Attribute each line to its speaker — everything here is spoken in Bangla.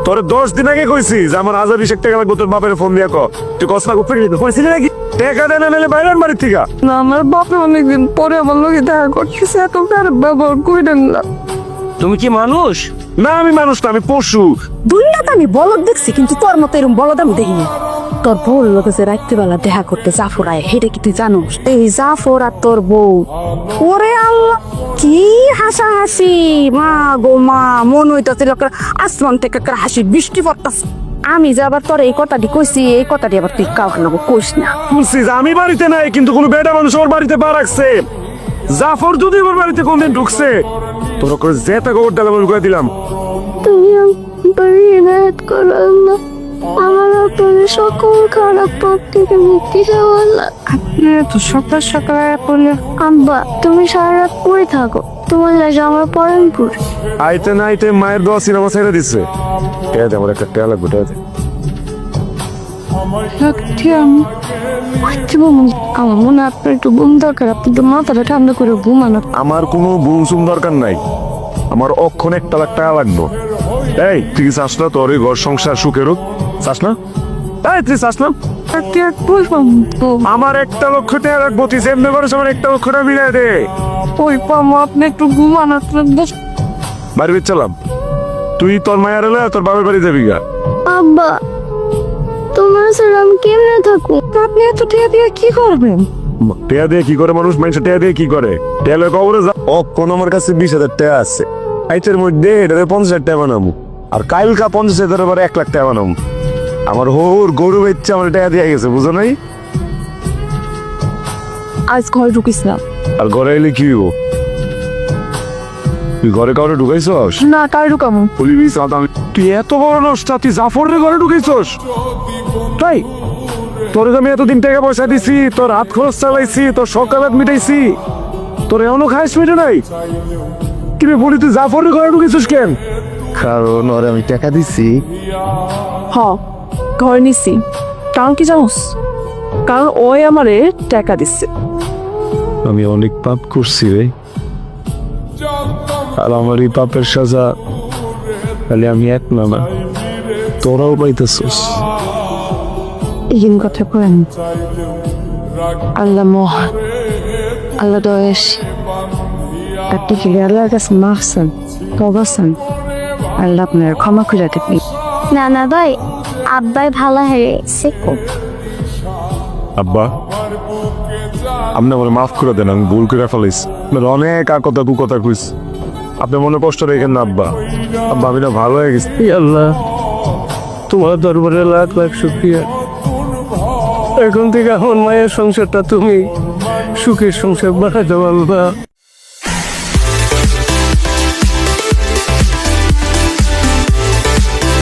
Speaker 1: তোরে 10 দিন আগে কইছি যে আমার 1000 টাকা লাগবে, তোর বাপের ফোন দিয়া ক। তুই কস না কইছিলি নাকি টাকা দেন না নালে বাইরের বাড়ি থেকে?
Speaker 2: না, আমার বাপে অনেকদিন পরে আমার লোকে দেখা করতেছে, এত খারাপ ব্যবহার কইরেন না।
Speaker 3: তুমি কি মানুষ?
Speaker 1: না আমি মানুষ না, আমি পশু।
Speaker 4: দুনিয়াতে আমি বলদ দেখছি, কিন্তু তোর মতো এরকম বলদ আমি দেখিনি। তোর বউ লোকে যে রাত্রিবেলা দেখা করতে জাফর আয়, সেটা কি তুই জানোস? এই জাফর আর তোর বউ, ওরে আল্লাহ কি হাসাহাসি! মা গো মা, মন হইতাছে আসমান থেকে একটা হাসি বৃষ্টি পড়তাছে। আমি যে আবার তোর এই কথাটি কইছি, এই কথাটি আবার তুই কাউকে না কইস না।
Speaker 1: বলছি যে আমি বাড়িতে নাই, কিন্তু কোনো বেটা মানুষ ওর বাড়িতে পা রাখছে। জাফর যদি ওর বাড়িতে কোনদিন ঢুকছে, তোর করে যেটা খবর ডালা করে দিলাম।
Speaker 5: তুমি আমার ইনায়াত করো না, আমার আপনার সকল খারাপ পথ থেকে মুক্তি দেওয়ালা।
Speaker 2: আপনি তো সকাল সকাল বলে
Speaker 5: আব্বা, তুমি সারা রাত পড়ে থাকো, তোমার লাগে আমার পরমপুর।
Speaker 1: আইতে না আইতে মায়ের দোয়া সিনেমা ছেড়ে দিচ্ছে। টেয়া দে, আমার একটা টেয়া লাগবে, টেয়া দে।
Speaker 2: আমার মনে হয় আপনার একটু ঘুম দরকার, আপনি একটু মাথাটা ঠান্ডা করে ঘুমানো।
Speaker 1: আমার কোনো বুমসুম দরকার নাই, আমার অক্ষণ 1 লাখ টাকা লাগবে। এই তুই কি চাস না তোর এই ঘর সংসার সুখের হোক? চাস না? এই তুই চাস না? আমার 1 লক্ষ টাকা লাগবো, তুই যেমনি করিস আমার 1 লক্ষ টাকা মিলিয়ে দে।
Speaker 2: ওই পামো, আপনি একটু ঘুমানো।
Speaker 1: বাড়ি বেচালাম, তুই তোর মায়ের এলে তোর বাবার বাড়ি যাবি গা।
Speaker 5: আব্বা, তোমার ছাড়া আমি কেমনে থাকো?
Speaker 2: আপনি এত টিয়া দিয়ে কি করবেন?
Speaker 1: টেয়া দিয়ে কি করে মানুষ? মানুষ টেয়া দিয়ে কি করে? টেয়া লয়ে কবরে যা। অক্ষণ আমার কাছে 20,000 টাকা আছে, আইতের মধ্যে এটাতে 50,000 টাকা বানাবো, আর কাইলকা 50,000 আবার 1 লাখ টাকা বানাবো। আমার হোর গরু বেচছে আমার টাকা দিয়ে গেছে, বুঝো নাই?
Speaker 2: আজ ঘরে ঢুকিস না।
Speaker 1: আর ঘরে এলে কি হইব? তুই ঘরে কাউরে ঢুকাইছস?
Speaker 2: না, কার ঢুকামো?
Speaker 1: বলিবি তুই এত বড় নষ্টা, তুই জাফরের ঘরে ঢুকাইছস? তাই তোর আমি এতদিন টাকা পয়সা দিছি, তোর হাত খরচ চালাইছি, তোর সকালে মিটাইছি, তোর এমনও খাইস মিটে নাই। কি রে বলি, তুই জাফরের ঘরে ঢুকেছিস কেন?
Speaker 3: কারণ ওরে আমি টাকা দিছি।
Speaker 2: হ, ঘর নিছি। কারণ কি জানোস? কারণ ওই আমারে টাকা দিচ্ছে।
Speaker 1: আমি অনেক পাপ করছি রে, আর আমার এই পাপের সাজা খালি আমি এক না, তোরাও পাইতেছস।
Speaker 2: এই কথা করেন, আল্লাহ মহান, আল্লাহ দয়াস। আপনি কি আল্লাহর কাছে মাফছেন, তবাছেন, আল্লাহ আপনার ক্ষমা করে দেবেন।
Speaker 5: না না ভাই, আব্বাই ভালো হয়েছে।
Speaker 1: আব্বা, আপনি আমার মাফ করে দেন, আমি ভুল করে ফেলাইছি। অনেক কথা কুকথা কইস, আপনি মনে কষ্ট রেখেন না আব্বা। আব্বা আমি না ভালো হয়ে গেছি।
Speaker 3: আল্লাহ, তোমার দরবারে লাখ লাখ শুকরিয়া। এখন থেকে আমার মায়ের সংসারটা তুমি সুখের সংসার বানাই দাও আল্লাহ।